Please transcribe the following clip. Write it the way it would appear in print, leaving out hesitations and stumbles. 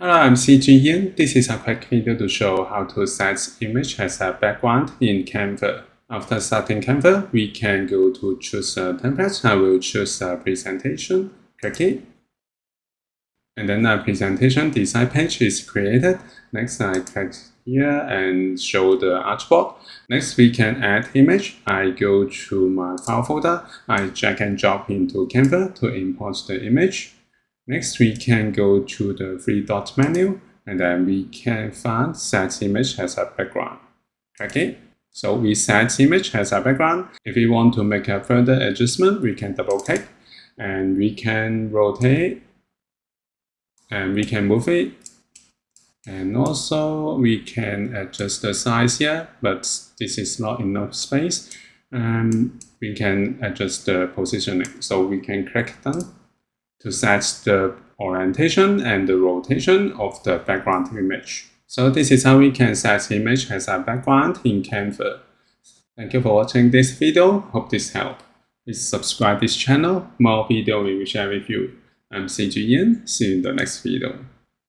Hello, I'm CG Yin. This is a quick video to show how to set image as a background in Canva. After starting Canva, we can go to choose a template. I will choose a presentation, click it. And then a presentation design page is created. Next, I click here and show the artboard. Next, we can add image. I go to my file folder. I drag and drop into Canva to import the image. Next, we can go to the three-dot menu, and then we can find Set Image as a background. Click it. So we set image as a background. If we want to make a further adjustment, we can double-click, and we can rotate, and we can move it. And also, we can adjust the size here, but this is not enough space. We can adjust the positioning. So we can click done to set the orientation and the rotation of the background image. So this is how we can set image as a background in Canva. Thank you for watching this video. Hope this helped. Please subscribe this channel. More video we will share with you. I'm CG Yin. See you in the next video.